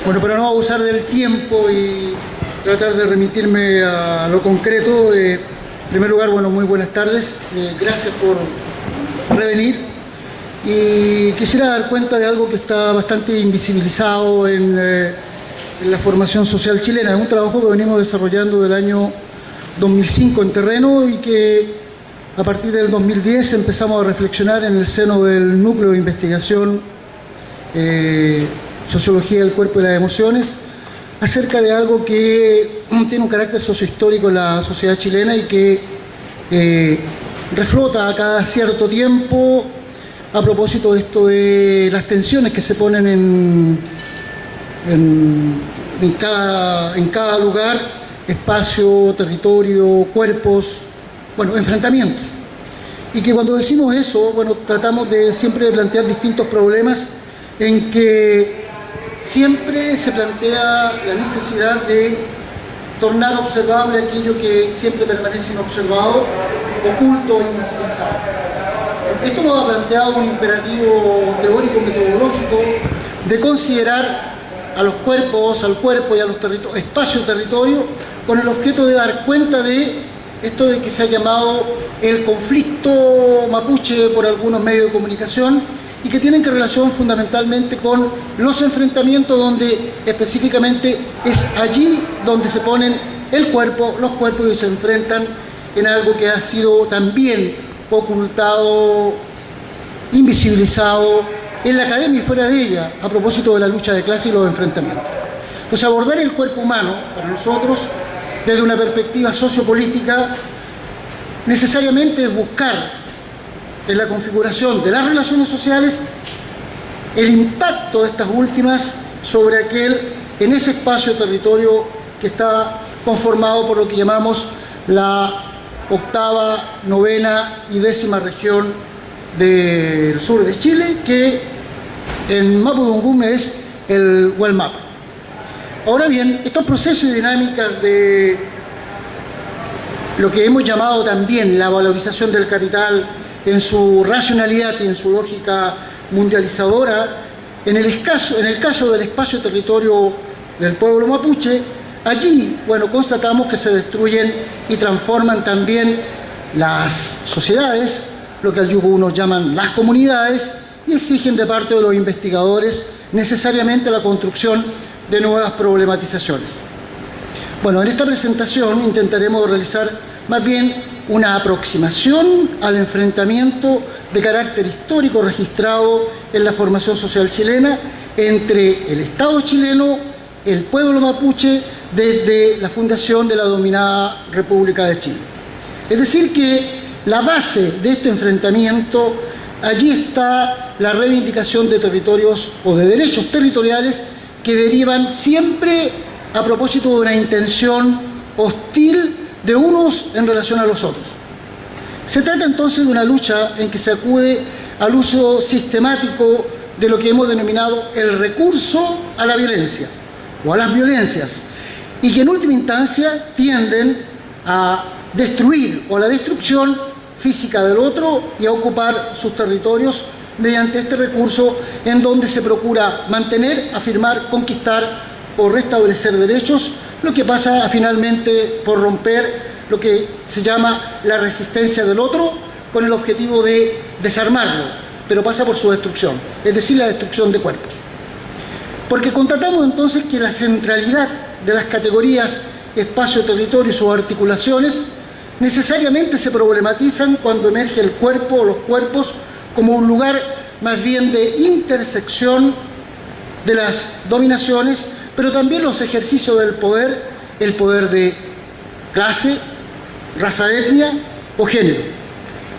Bueno, para no abusar del tiempo y tratar de remitirme a lo concreto, en primer lugar, bueno, muy buenas tardes, gracias por revenir. Y quisiera dar cuenta de algo que está bastante invisibilizado en la formación social chilena. Es un trabajo que venimos desarrollando del año 2005 en terreno y que a partir del 2010 empezamos a reflexionar en el seno del núcleo de investigación Sociología del Cuerpo y las Emociones acerca de algo que tiene un carácter sociohistórico en la sociedad chilena y que reflota a cada cierto tiempo a propósito de esto de las tensiones que se ponen en cada lugar, espacio, territorio, cuerpos, bueno, enfrentamientos. Y que cuando decimos eso, bueno, tratamos de siempre de plantear distintos problemas en que siempre se plantea la necesidad de tornar observable aquello que siempre permanece inobservado, oculto e invisibilizado. Esto nos ha planteado un imperativo teórico metodológico de considerar a los cuerpos, al cuerpo y a los espacio-territorio con el objeto de dar cuenta de esto de que se ha llamado el conflicto mapuche por algunos medios de comunicación y que tienen que relación fundamentalmente con los enfrentamientos donde específicamente es allí donde se ponen los cuerpos y se enfrentan en algo que ha sido también ocultado, invisibilizado en la academia y fuera de ella a propósito de la lucha de clase y los enfrentamientos. Pues abordar el cuerpo humano para nosotros desde una perspectiva sociopolítica necesariamente es buscar en la configuración de las relaciones sociales el impacto de estas últimas sobre en ese espacio territorio que está conformado por lo que llamamos la octava, novena y décima región del sur de Chile, que en Mapudungun es el Hualmapa. Ahora bien, estos procesos y dinámicas de lo que hemos llamado también la valorización del capital en su racionalidad y en su lógica mundializadora, en el caso del espacio-territorio del pueblo mapuche, allí, bueno, constatamos que se destruyen y transforman también las sociedades, lo que algunos llaman las comunidades, y exigen de parte de los investigadores necesariamente la construcción de nuevas problematizaciones. Bueno, en esta presentación intentaremos realizar más bien una aproximación al enfrentamiento de carácter histórico registrado en la formación social chilena entre el Estado chileno, el pueblo mapuche, desde la fundación de la denominada República de Chile. Es decir, que la base de este enfrentamiento, allí está la reivindicación de territorios o de derechos territoriales que derivan siempre a propósito de una intención hostil de unos en relación a los otros. Se trata entonces de una lucha en que se acude al uso sistemático de lo que hemos denominado el recurso a la violencia o a las violencias y que en última instancia tienden a destruir o a la destrucción física del otro y a ocupar sus territorios mediante este recurso en donde se procura mantener, afirmar, conquistar o restablecer derechos, lo que pasa finalmente por romper lo que se llama la resistencia del otro con el objetivo de desarmarlo, pero pasa por su destrucción, es decir, la destrucción de cuerpos. Porque constatamos entonces que la centralidad de las categorías espacio, territorio y sus articulaciones necesariamente se problematizan cuando emerge el cuerpo o los cuerpos como un lugar más bien de intersección de las dominaciones, pero también los ejercicios del poder, el poder de clase, raza, etnia o género.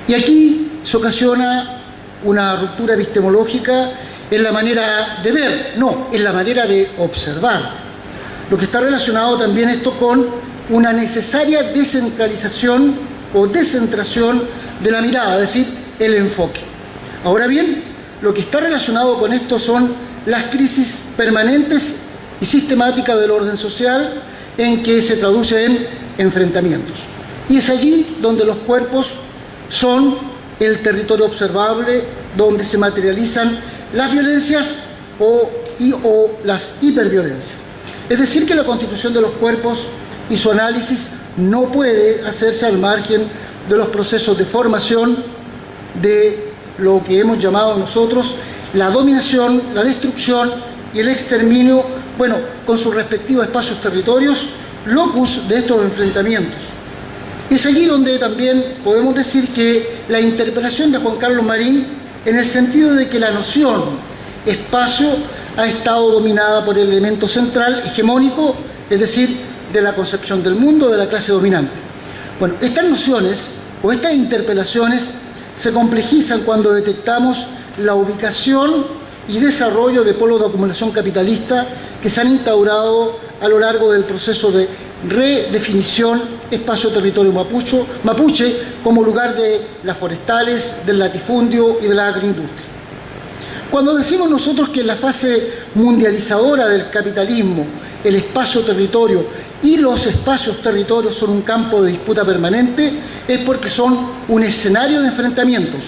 Y aquí se ocasiona una ruptura epistemológica en la manera de ver, no, en la manera de observar. Lo que está relacionado también esto con una necesaria descentralización o descentración de la mirada, es decir, el enfoque. Ahora bien, lo que está relacionado con esto son las crisis permanentes y sistemáticas del orden social en que se traduce en enfrentamientos. Y es allí donde los cuerpos son el territorio observable, donde se materializan las violencias o o las hiperviolencias. Es decir, que la constitución de los cuerpos y su análisis no puede hacerse al margen de los procesos de formación de lo que hemos llamado nosotros la dominación, la destrucción y el exterminio, bueno, con sus respectivos espacios territorios, locus de estos enfrentamientos. Es allí donde también podemos decir que la interpelación de Juan Carlos Marín, en el sentido de que la noción espacio ha estado dominada por el elemento central, hegemónico, es decir, de la concepción del mundo de la clase dominante. Bueno, estas nociones o estas interpelaciones se complejizan cuando detectamos la ubicación y desarrollo de polos de acumulación capitalista que se han instaurado a lo largo del proceso de redefinición espacio-territorio mapuche como lugar de las forestales, del latifundio y de la agroindustria. Cuando decimos nosotros que en la fase mundializadora del capitalismo, el espacio-territorio y los espacios-territorios son un campo de disputa permanente, es porque son un escenario de enfrentamientos.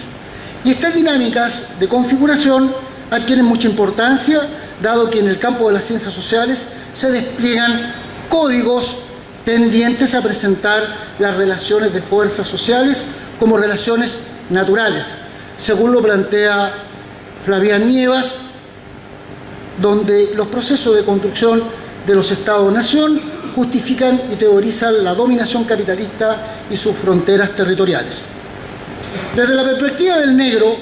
Y estas dinámicas de configuración adquieren mucha importancia, dado que en el campo de las ciencias sociales se despliegan códigos tendientes a presentar las relaciones de fuerzas sociales como relaciones naturales, según lo plantea Flavián Nievas, donde los procesos de construcción de los Estados-nación justifican y teorizan la dominación capitalista y sus fronteras territoriales. Desde la perspectiva del negro,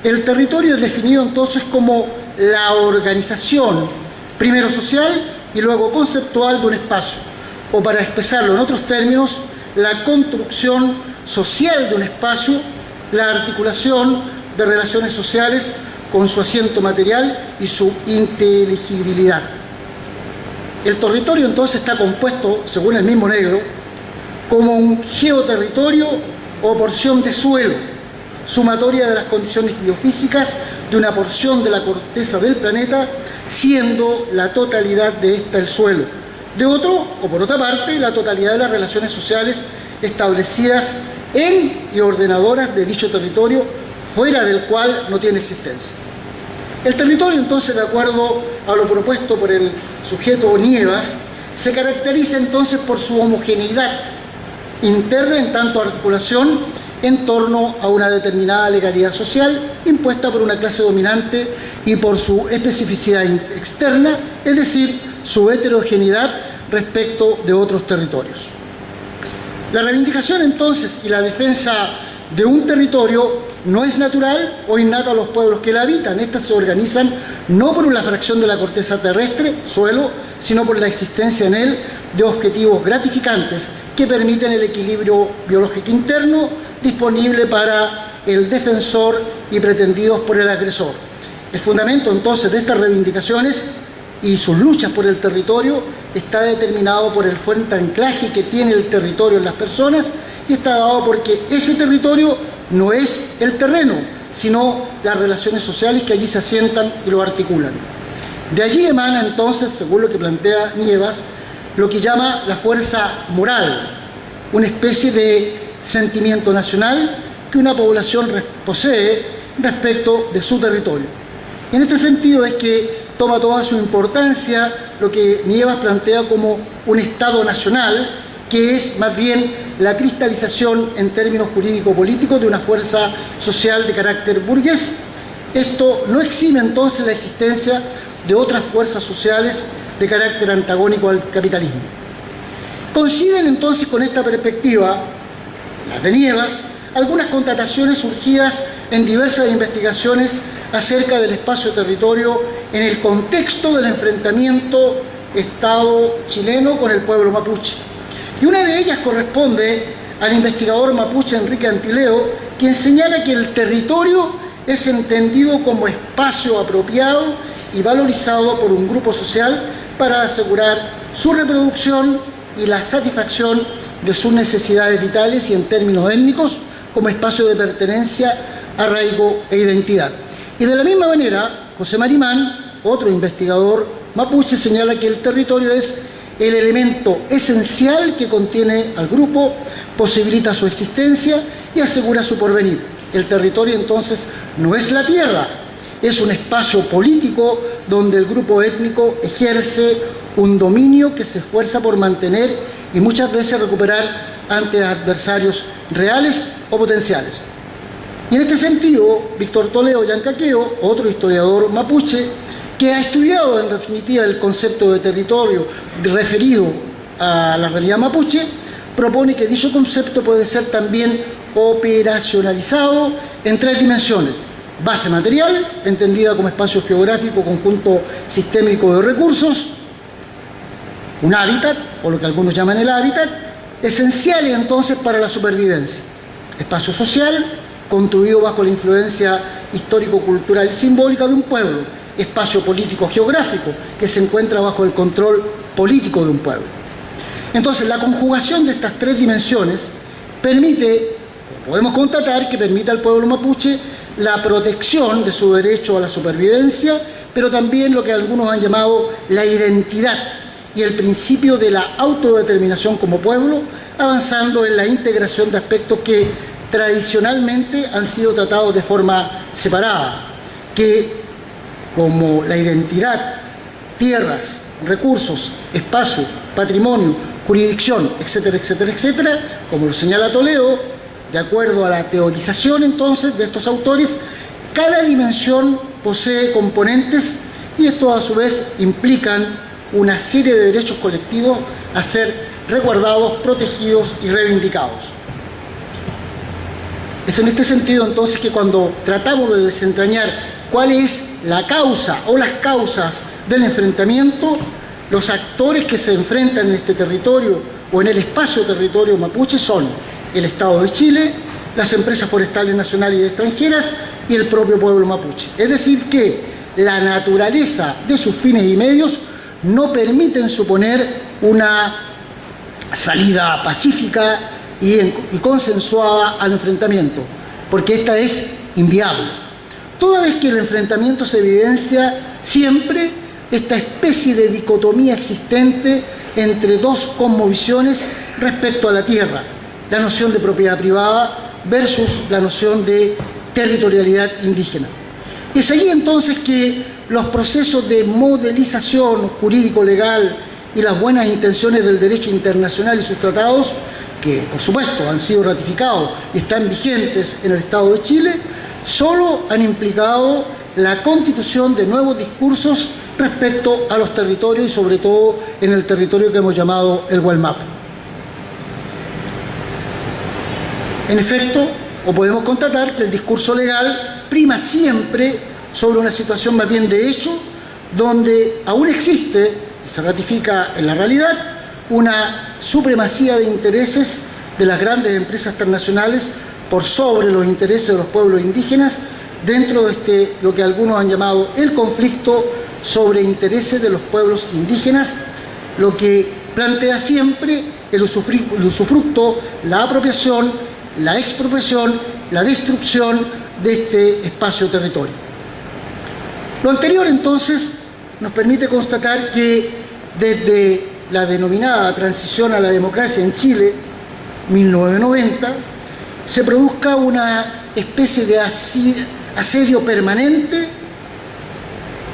el territorio es definido entonces como la organización, primero social y luego conceptual de un espacio, o para expresarlo en otros términos, la construcción social de un espacio, la articulación de relaciones sociales con su asiento material y su inteligibilidad. El territorio entonces está compuesto, según el mismo negro, como un geoterritorio o porción de suelo, sumatoria de las condiciones biofísicas de una porción de la corteza del planeta, siendo la totalidad de esta el suelo. De otro, o por otra parte, la totalidad de las relaciones sociales establecidas en y ordenadoras de dicho territorio, fuera del cual no tiene existencia. El territorio, entonces, de acuerdo a lo propuesto por el sujeto Nievas, se caracteriza entonces por su homogeneidad interna en tanto articulación en torno a una determinada legalidad social impuesta por una clase dominante y por su especificidad externa, es decir, su heterogeneidad respecto de otros territorios. La reivindicación entonces y la defensa de un territorio no es natural o innata a los pueblos que la habitan. Estas se organizan no por una fracción de la corteza terrestre, suelo, sino por la existencia en él de objetivos gratificantes que permiten el equilibrio biológico interno disponible para el defensor y pretendidos por el agresor. El fundamento entonces de estas reivindicaciones y sus luchas por el territorio está determinado por el fuerte anclaje que tiene el territorio en las personas y está dado porque ese territorio no es el terreno, sino las relaciones sociales que allí se asientan y lo articulan. De allí emana entonces, según lo que plantea Nievas, lo que llama la fuerza moral, una especie de sentimiento nacional que una población posee respecto de su territorio. Y en este sentido es que toma toda su importancia lo que Nievas plantea como un Estado nacional, que es más bien la cristalización en términos jurídico-políticos de una fuerza social de carácter burgués. Esto no exime entonces la existencia de otras fuerzas sociales de carácter antagónico al capitalismo. Coinciden entonces con esta perspectiva, las de Nievas, algunas constataciones surgidas en diversas investigaciones acerca del espacio-territorio en el contexto del enfrentamiento Estado chileno con el pueblo mapuche. Y una de ellas corresponde al investigador mapuche Enrique Antileo, quien señala que el territorio es entendido como espacio apropiado y valorizado por un grupo social para asegurar su reproducción y la satisfacción de sus necesidades vitales y en términos étnicos como espacio de pertenencia, arraigo e identidad. Y de la misma manera, José Marimán, otro investigador mapuche, señala que el territorio es el elemento esencial que contiene al grupo, posibilita su existencia y asegura su porvenir. El territorio entonces no es la tierra, es un espacio político donde el grupo étnico ejerce un dominio que se esfuerza por mantener y muchas veces recuperar ante adversarios reales o potenciales. Y en este sentido, Víctor Toledo Llancaqueo, otro historiador mapuche, que ha estudiado en definitiva el concepto de territorio referido a la realidad mapuche, propone que dicho concepto puede ser también operacionalizado en tres dimensiones: base material, entendida como espacio geográfico, conjunto sistémico de recursos; un hábitat, o lo que algunos llaman el hábitat, esenciales entonces para la supervivencia; espacio social, construido bajo la influencia histórico-cultural y simbólica de un pueblo; espacio político-geográfico, que se encuentra bajo el control político de un pueblo. Entonces, la conjugación de estas tres dimensiones permite, podemos constatar que permite al pueblo mapuche la protección de su derecho a la supervivencia, pero también lo que algunos han llamado la identidad y el principio de la autodeterminación como pueblo, avanzando en la integración de aspectos que tradicionalmente han sido tratados de forma separada, que como la identidad, tierras, recursos, espacio, patrimonio, jurisdicción, etcétera, etcétera, etcétera, como lo señala Toledo, de acuerdo a la teorización entonces de estos autores, cada dimensión posee componentes y estos a su vez implican una serie de derechos colectivos a ser resguardados, protegidos y reivindicados. Es en este sentido entonces que cuando tratamos de desentrañar cuál es la causa o las causas del enfrentamiento, los actores que se enfrentan en este territorio o en el espacio territorio mapuche son el Estado de Chile, las empresas forestales nacionales y extranjeras y el propio pueblo mapuche. Es decir que la naturaleza de sus fines y medios no permiten suponer una salida pacífica y consensuada al enfrentamiento, porque esta es inviable. Toda vez que el enfrentamiento se evidencia siempre esta especie de dicotomía existente entre dos cosmovisiones respecto a la tierra, la noción de propiedad privada versus la noción de territorialidad indígena. Es allí entonces que los procesos de modelización jurídico-legal y las buenas intenciones del derecho internacional y sus tratados, que por supuesto han sido ratificados y están vigentes en el Estado de Chile, solo han implicado la constitución de nuevos discursos respecto a los territorios y sobre todo en el territorio que hemos llamado el Gualmapu. En efecto, o podemos constatar que el discurso legal prima siempre sobre una situación más bien de hecho, donde aún existe, y se ratifica en la realidad, una supremacía de intereses de las grandes empresas transnacionales por sobre los intereses de los pueblos indígenas dentro de lo que algunos han llamado el conflicto sobre intereses de los pueblos indígenas, lo que plantea siempre el usufructo, la apropiación, la expropiación, la destrucción de este espacio-territorio. Lo anterior, entonces, nos permite constatar que desde la denominada transición a la democracia en Chile, 1990, se produzca una especie de asedio permanente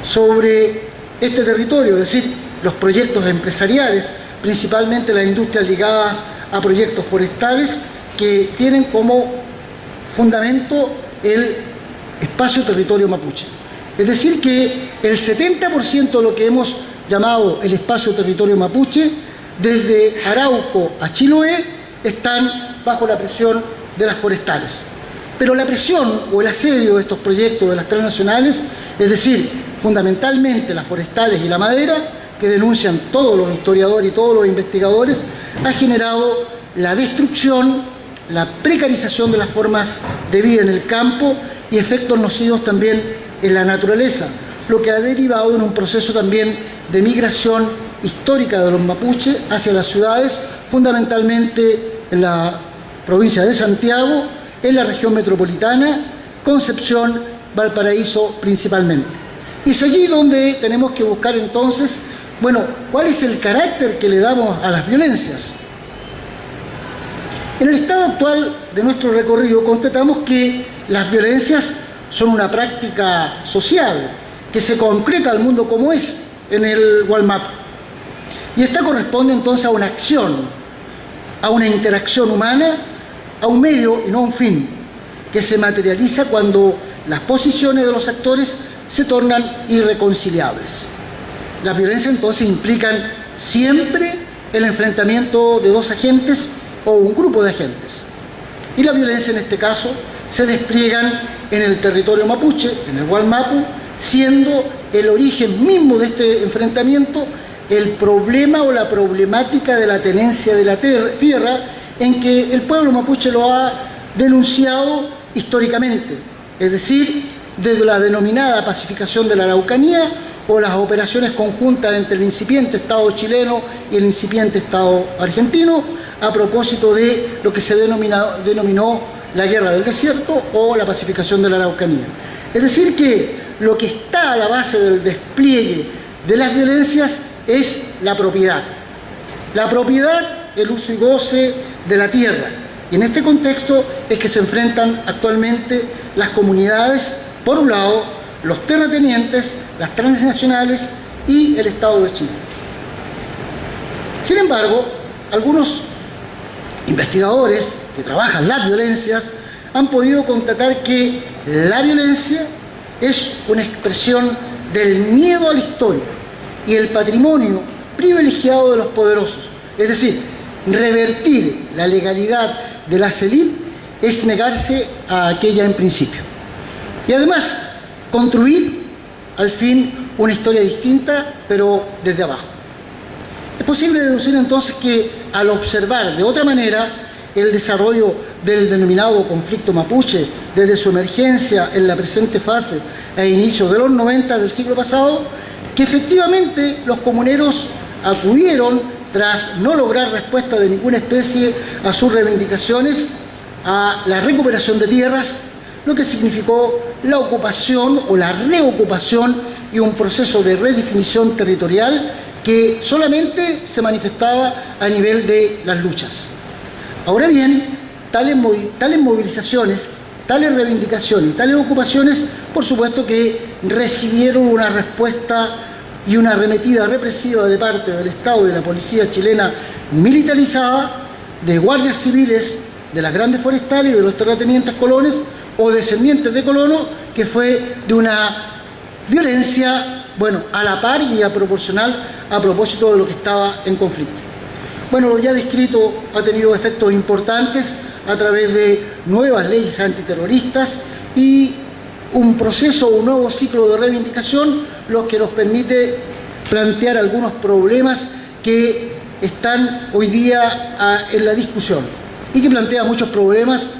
sobre este territorio, es decir, los proyectos empresariales, principalmente las industrias ligadas a proyectos forestales, que tienen como fundamento el espacio-territorio mapuche. Es decir, que el 70% de lo que hemos llamado el espacio-territorio mapuche, desde Arauco a Chiloé, están bajo la presión de las forestales. Pero la presión o el asedio de estos proyectos de las transnacionales, es decir, fundamentalmente las forestales y la madera, que denuncian todos los historiadores y todos los investigadores, ha generado la destrucción, la precarización de las formas de vida en el campo y efectos nocivos también en la naturaleza, lo que ha derivado en un proceso también de migración histórica de los mapuches hacia las ciudades, fundamentalmente en la provincia de Santiago, en la región metropolitana, Concepción, Valparaíso principalmente. Y es allí donde tenemos que buscar entonces, bueno, ¿cuál es el carácter que le damos a las violencias? En el estado actual de nuestro recorrido constatamos que las violencias son una práctica social que se concreta al mundo como es en el Wallmapu. Y esta corresponde entonces a una acción, a una interacción humana, a un medio y no a un fin, que se materializa cuando las posiciones de los actores se tornan irreconciliables. Las violencias entonces implican siempre el enfrentamiento de dos agentes o un grupo de agentes. Y la violencia en este caso se despliegan en el territorio mapuche, en el Wallmapu, siendo el origen mismo de este enfrentamiento el problema o la problemática de la tenencia de la tierra, en que el pueblo mapuche lo ha denunciado históricamente, es decir, desde la denominada pacificación de la Araucanía o las operaciones conjuntas entre el incipiente Estado chileno y el incipiente Estado argentino, a propósito de lo que se denominó la Guerra del Desierto o la pacificación de la Araucanía. Es decir, que lo que está a la base del despliegue de las violencias es la propiedad. La propiedad, el uso y goce de la tierra. Y en este contexto es que se enfrentan actualmente las comunidades, por un lado, los terratenientes, las transnacionales y el Estado de Chile. Sin embargo, algunos investigadores que trabajan las violencias han podido constatar que la violencia es una expresión del miedo a la historia y el patrimonio privilegiado de los poderosos. Es decir, revertir la legalidad de las élites es negarse a aquella en principio. Y además, construir al fin una historia distinta, pero desde abajo. Es posible deducir entonces que al observar de otra manera el desarrollo del denominado conflicto mapuche desde su emergencia en la presente fase a inicios de los 90 del siglo pasado, que efectivamente los comuneros acudieron, tras no lograr respuesta de ninguna especie a sus reivindicaciones, a la recuperación de tierras, lo que significó la ocupación o la reocupación y un proceso de redefinición territorial que solamente se manifestaba a nivel de las luchas. Ahora bien, tales movilizaciones, tales reivindicaciones, tales ocupaciones, por supuesto que recibieron una respuesta y una arremetida represiva de parte del Estado y de la policía chilena militarizada, de guardias civiles, de las grandes forestales y de los terratenientes colones o descendientes de colonos, que fue de una violencia, a la par y a proporcional a propósito de lo que estaba en conflicto. Lo ya descrito ha tenido efectos importantes a través de nuevas leyes antiterroristas y un proceso, un nuevo ciclo de reivindicación, lo que nos permite plantear algunos problemas que están hoy día en la discusión y que plantea muchos problemas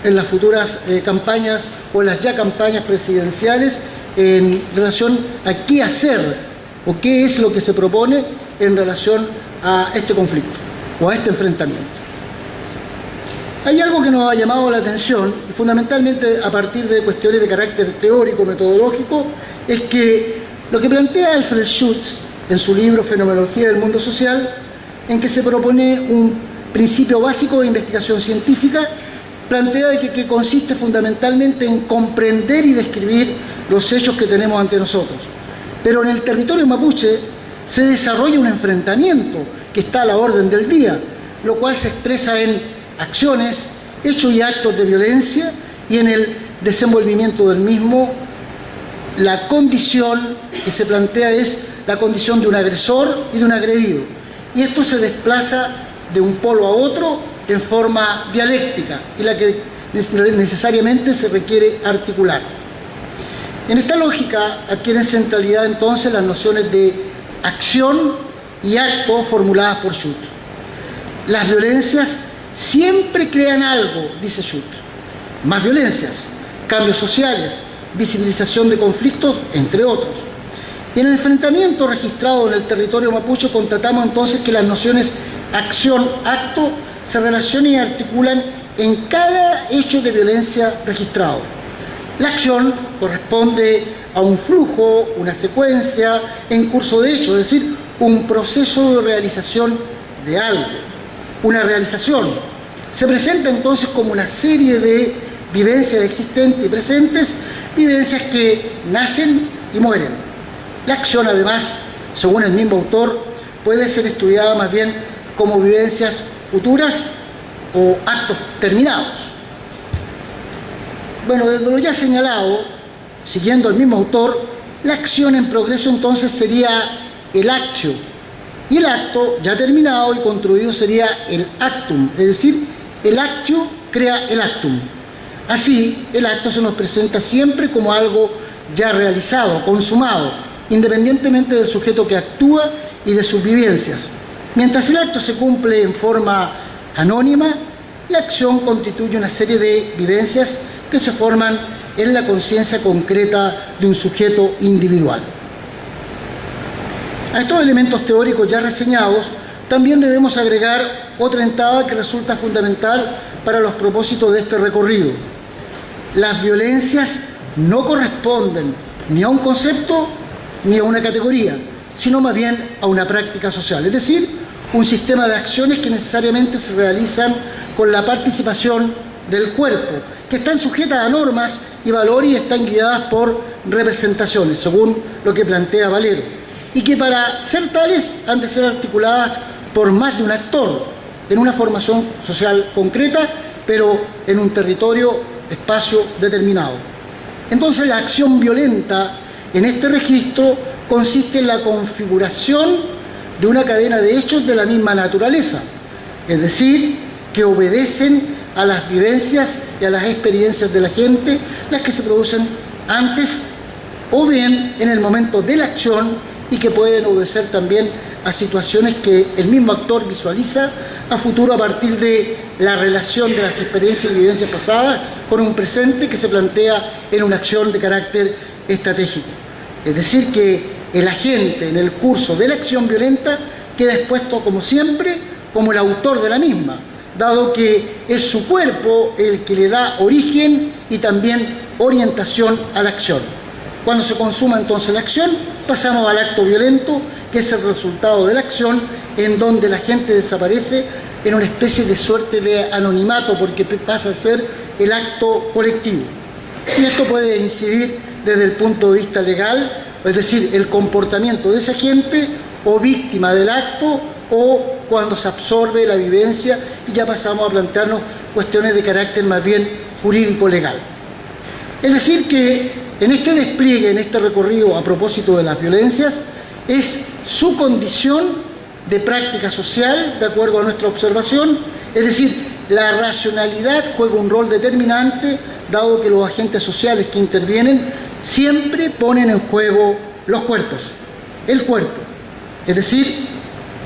en las futuras campañas o en las ya campañas presidenciales en relación a qué hacer o qué es lo que se propone en relación a este conflicto o a este enfrentamiento. Hay algo que nos ha llamado la atención, y fundamentalmente a partir de cuestiones de carácter teórico, metodológico, es que lo que plantea Alfred Schutz en su libro Fenomenología del Mundo Social, en que se propone un principio básico de investigación científica, plantea de que consiste fundamentalmente en comprender y describir los hechos que tenemos ante nosotros. Pero en el territorio mapuche se desarrolla un enfrentamiento que está a la orden del día, lo cual se expresa en acciones, hechos y actos de violencia, y en el desenvolvimiento del mismo, la condición que se plantea es la condición de un agresor y de un agredido. Y esto se desplaza de un polo a otro en forma dialéctica, y la que necesariamente se requiere articular. En esta lógica adquieren centralidad entonces las nociones de acción y acto formuladas por Schutz. Las violencias siempre crean algo, dice Schutz. Más violencias, cambios sociales, visibilización de conflictos, entre otros. Y en el enfrentamiento registrado en el territorio mapuche constatamos entonces que las nociones acción, acto, se relacionan y articulan en cada hecho de violencia registrado. La acción corresponde a un flujo, una secuencia en curso de hecho, es decir, un proceso de realización de algo. Una realización se presenta entonces como una serie de vivencias existentes y presentes, vivencias que nacen y mueren. La acción, además, según el mismo autor, puede ser estudiada más bien como vivencias futuras o actos terminados. Bueno, desde lo ya señalado, siguiendo el mismo autor, la acción en progreso entonces sería el actio, y el acto ya terminado y construido sería el actum, es decir, el actio crea el actum. Así, el acto se nos presenta siempre como algo ya realizado, consumado, independientemente del sujeto que actúa y de sus vivencias. Mientras el acto se cumple en forma anónima, la acción constituye una serie de vivencias que se forman en la conciencia concreta de un sujeto individual. A estos elementos teóricos ya reseñados, también debemos agregar otra entrada que resulta fundamental para los propósitos de este recorrido. Las violencias no corresponden ni a un concepto ni a una categoría, sino más bien a una práctica social, es decir, un sistema de acciones que necesariamente se realizan con la participación del cuerpo, que están sujetas a normas y valores y están guiadas por representaciones, según lo que plantea Valero, y que para ser tales han de ser articuladas por más de un actor, en una formación social concreta, pero en un territorio, espacio determinado. Entonces la acción violenta en este registro consiste en la configuración de una cadena de hechos de la misma naturaleza, es decir, que obedecen a las vivencias y a las experiencias de la gente, las que se producen antes o bien en el momento de la acción y que pueden obedecer también a situaciones que el mismo actor visualiza a futuro a partir de la relación de las experiencias y vivencias pasadas con un presente que se plantea en una acción de carácter estratégico. Es decir, que el agente en el curso de la acción violenta queda expuesto, como siempre, como el autor de la misma, dado que es su cuerpo el que le da origen y también orientación a la acción. Cuando se consuma entonces la acción, pasamos al acto violento, que es el resultado de la acción, en donde la gente desaparece en una especie de suerte de anonimato, porque pasa a ser el acto colectivo. Y esto puede incidir desde el punto de vista legal, es decir, el comportamiento de esa gente o víctima del acto, o cuando se absorbe la vivencia y ya pasamos a plantearnos cuestiones de carácter más bien jurídico-legal. Es decir, que en este despliegue, en este recorrido a propósito de las violencias, es su condición de práctica social, de acuerdo a nuestra observación, es decir, la racionalidad juega un rol determinante, dado que los agentes sociales que intervienen siempre ponen en juego los cuerpos, el cuerpo, es decir,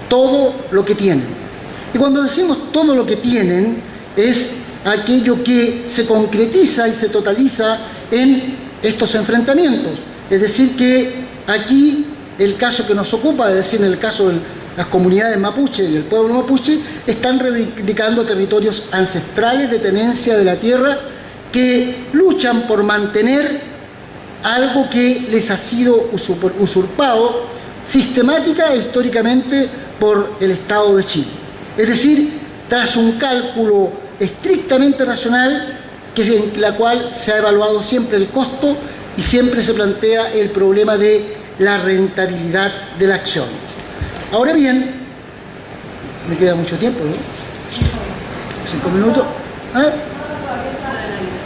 todo lo que tienen. Y cuando decimos todo lo que tienen, es aquello que se concretiza y se totaliza en estos enfrentamientos. Es decir, que aquí el caso que nos ocupa, es decir, en el caso de las comunidades mapuche y el pueblo mapuche, están reivindicando territorios ancestrales de tenencia de la tierra que luchan por mantener algo que les ha sido usurpado sistemática e históricamente por el Estado de Chile. Es decir, tras un cálculo estrictamente racional, en la cual se ha evaluado siempre el costo y siempre se plantea el problema de la rentabilidad de la acción. Ahora bien, me queda mucho tiempo, ¿no? 5 minutos. ¿Ah?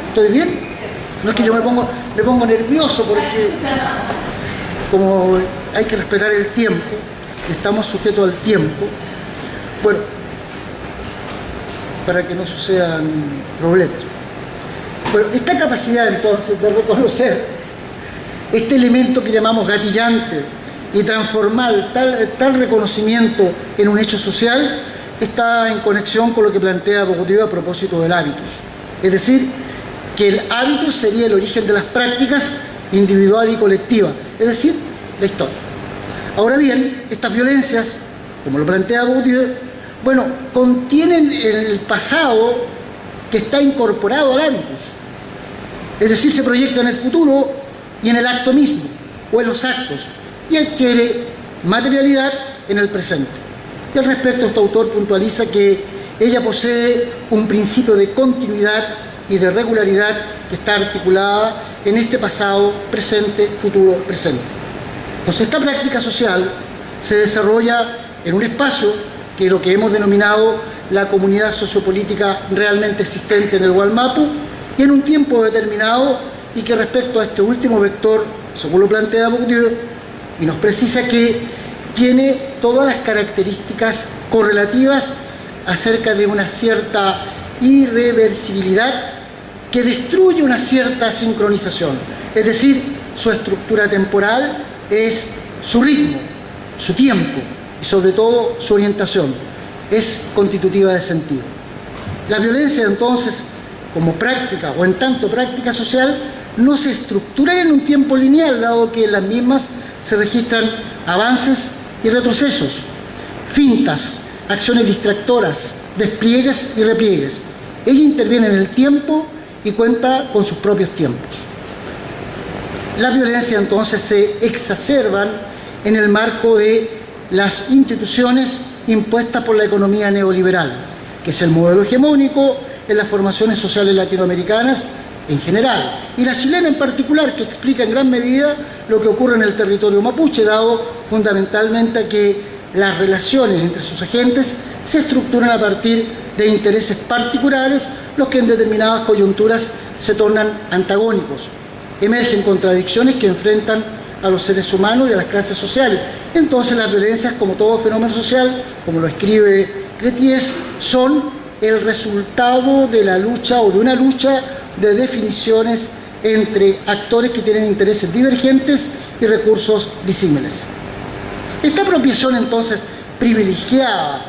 ¿Estoy bien? No es que yo me pongo nervioso porque como hay que respetar el tiempo, estamos sujetos al tiempo, bueno, para que no sucedan problemas. Bueno, esta capacidad entonces de reconocer este elemento que llamamos gatillante y transformar tal reconocimiento en un hecho social está en conexión con lo que plantea Bogotío a propósito del hábitus. Es decir, que el hábitus sería el origen de las prácticas individual y colectiva, es decir, la historia. Ahora bien, estas violencias, como lo plantea Bogotío, bueno, contienen el pasado que está incorporado al hábitus. Es decir, se proyecta en el futuro y en el acto mismo, o en los actos, y adquiere materialidad en el presente. Y al respecto, este autor puntualiza que ella posee un principio de continuidad y de regularidad que está articulada en este pasado, presente, futuro, presente. Entonces, esta práctica social se desarrolla en un espacio que es lo que hemos denominado la comunidad sociopolítica realmente existente en el Wallmapu, y en un tiempo determinado, y que respecto a este último vector, según lo plantea Bourdieu, y nos precisa que tiene todas las características correlativas acerca de una cierta irreversibilidad que destruye una cierta sincronización. Es decir, su estructura temporal es su ritmo, su tiempo y sobre todo su orientación. Es constitutiva de sentido. La violencia, entonces, como práctica o en tanto práctica social, no se estructura en un tiempo lineal, dado que en las mismas se registran avances y retrocesos, fintas, acciones distractoras, despliegues y repliegues. Ella interviene en el tiempo y cuenta con sus propios tiempos. Las violencias entonces se exacerban en el marco de las instituciones impuestas por la economía neoliberal, que es el modelo hegemónico en las formaciones sociales latinoamericanas en general, y la chilena en particular, que explica en gran medida lo que ocurre en el territorio mapuche, dado fundamentalmente a que las relaciones entre sus agentes se estructuran a partir de intereses particulares, los que en determinadas coyunturas se tornan antagónicos. Emergen contradicciones que enfrentan a los seres humanos y a las clases sociales. Entonces las violencias, como todo fenómeno social, como lo escribe Crétiez, son el resultado de la lucha o de una lucha de definiciones entre actores que tienen intereses divergentes y recursos disímiles. Esta apropiación entonces privilegiada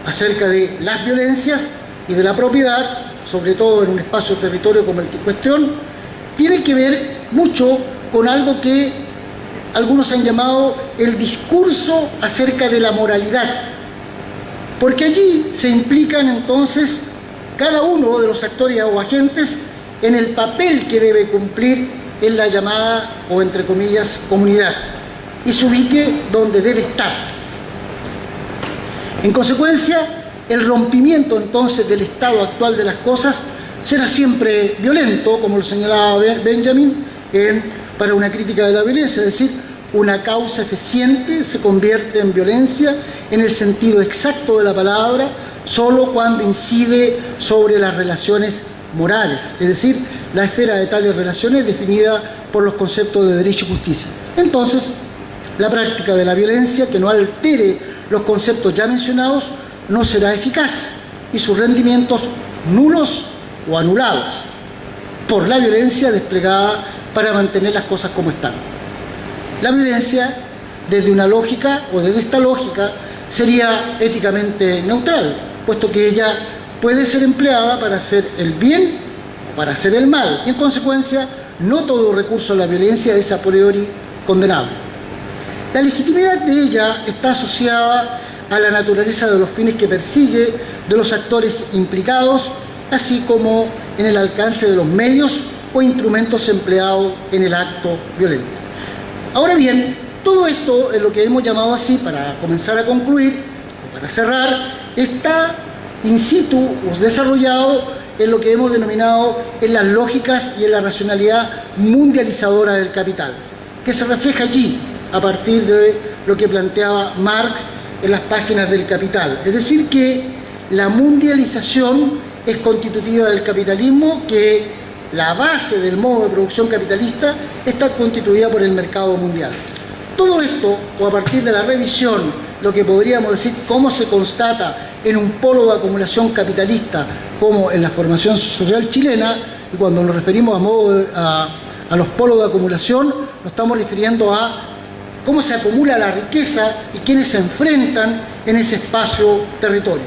acerca de las violencias y de la propiedad, sobre todo en un espacio territorio como el que cuestión, tiene que ver mucho con algo que algunos han llamado el discurso acerca de la moralidad, porque allí se implican entonces cada uno de los actores o agentes en el papel que debe cumplir en la llamada, o entre comillas, comunidad, y se ubique donde debe estar. En consecuencia, el rompimiento entonces del estado actual de las cosas será siempre violento, como lo señalaba Benjamin para una crítica de la violencia, es decir, una causa eficiente se convierte en violencia en el sentido exacto de la palabra solo cuando incide sobre las relaciones morales, es decir, la esfera de tales relaciones definida por los conceptos de derecho y justicia. Entonces, la práctica de la violencia que no altere los conceptos ya mencionados no será eficaz y sus rendimientos nulos o anulados por la violencia desplegada para mantener las cosas como están. La violencia, desde una lógica o desde esta lógica, sería éticamente neutral, puesto que ella puede ser empleada para hacer el bien o para hacer el mal, y en consecuencia no todo recurso a la violencia es a priori condenable. La legitimidad de ella está asociada a la naturaleza de los fines que persigue, de los actores implicados, así como en el alcance de los medios o instrumentos empleados en el acto violento. Ahora bien, todo esto es lo que hemos llamado así, para comenzar a concluir, o para cerrar, está in situ o desarrollado en lo que hemos denominado en las lógicas y en la racionalidad mundializadora del capital, que se refleja allí a partir de lo que planteaba Marx en las páginas del Capital. Es decir, que la mundialización es constitutiva del capitalismo, que la base del modo de producción capitalista está constituida por el mercado mundial. Todo esto, o a partir de la revisión, lo que podríamos decir cómo se constata en un polo de acumulación capitalista como en la formación social chilena, y cuando nos referimos a los polos de acumulación, nos estamos refiriendo a cómo se acumula la riqueza y quiénes se enfrentan en ese espacio-territorio.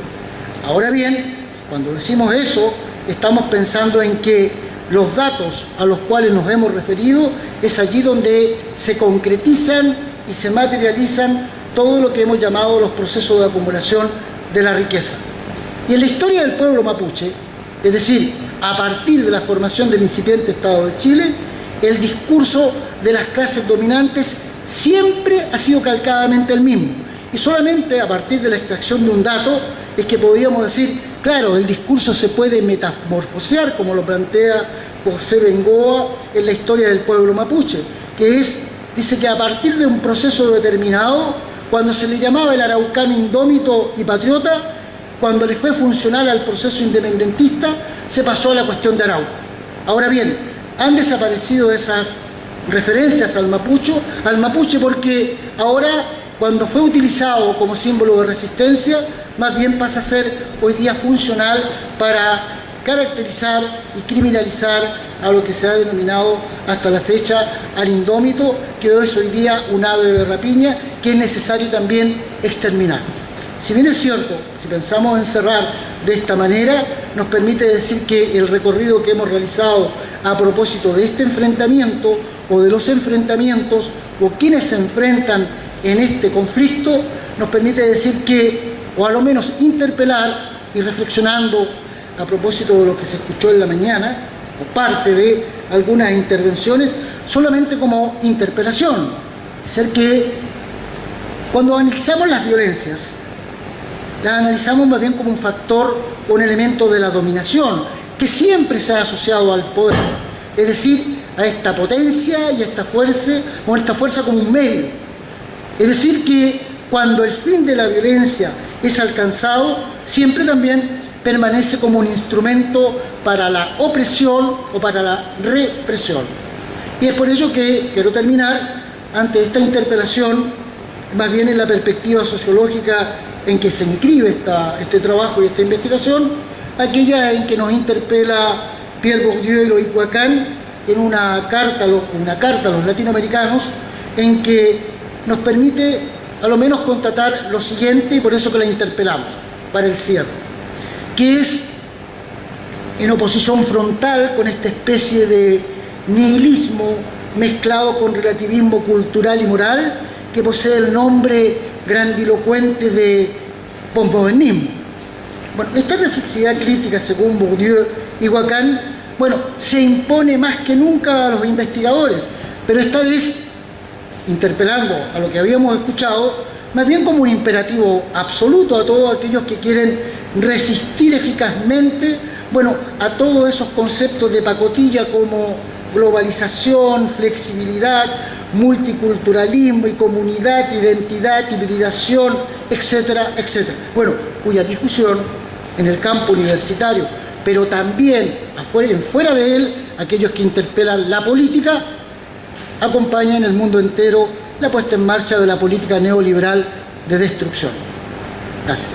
Ahora bien, cuando decimos eso, estamos pensando en que los datos a los cuales nos hemos referido es allí donde se concretizan y se materializan todo lo que hemos llamado los procesos de acumulación de la riqueza. Y en la historia del pueblo mapuche, es decir, a partir de la formación del incipiente Estado de Chile, el discurso de las clases dominantes siempre ha sido calcadamente el mismo. Y solamente a partir de la extracción de un dato es que podríamos decir Claro, el discurso se puede metamorfosear, como lo plantea José Bengoa en la historia del pueblo mapuche, que dice que a partir de un proceso determinado, cuando se le llamaba el araucano indómito y patriota, cuando le fue funcional al proceso independentista, se pasó a la cuestión de Arauco. Ahora bien, han desaparecido esas referencias al mapuche porque ahora, cuando fue utilizado como símbolo de resistencia, más bien pasa a ser hoy día funcional para caracterizar y criminalizar a lo que se ha denominado hasta la fecha al indómito, que es hoy día un ave de rapiña que es necesario también exterminar. Si bien es cierto, si pensamos en cerrar de esta manera, nos permite decir que el recorrido que hemos realizado a propósito de este enfrentamiento o de los enfrentamientos o quienes se enfrentan en este conflicto, nos permite decir que, o a lo menos interpelar y reflexionando a propósito de lo que se escuchó en la mañana, o parte de algunas intervenciones, solamente como interpelación. Es decir, que cuando analizamos las violencias, las analizamos más bien como un factor o un elemento de la dominación, que siempre se ha asociado al poder, es decir, a esta potencia y a esta fuerza como un medio. Es decir, que cuando el fin de la violencia es alcanzado, siempre también permanece como un instrumento para la opresión o para la represión. Y es por ello que quiero terminar ante esta interpelación, más bien en la perspectiva sociológica en que se inscribe este trabajo y esta investigación, aquella en que nos interpela Pierre Bourdieu y Loïc Wacan en una carta a los latinoamericanos, en que nos permite a lo menos constatar lo siguiente, y por eso que la interpelamos para el cierre, que es en oposición frontal con esta especie de nihilismo mezclado con relativismo cultural y moral que posee el nombre grandilocuente de posmodernismo. Bueno, esta reflexividad crítica, según Bourdieu y Wacan, se impone más que nunca a los investigadores, pero esta vez interpelando a lo que habíamos escuchado, más bien como un imperativo absoluto a todos aquellos que quieren resistir eficazmente, a todos esos conceptos de pacotilla como globalización, flexibilidad, multiculturalismo y comunidad, identidad, hibridación, etcétera, etcétera. Cuya discusión en el campo universitario, pero también fuera de él, aquellos que interpelan la política, acompañan en el mundo entero la puesta en marcha de la política neoliberal de destrucción. Gracias.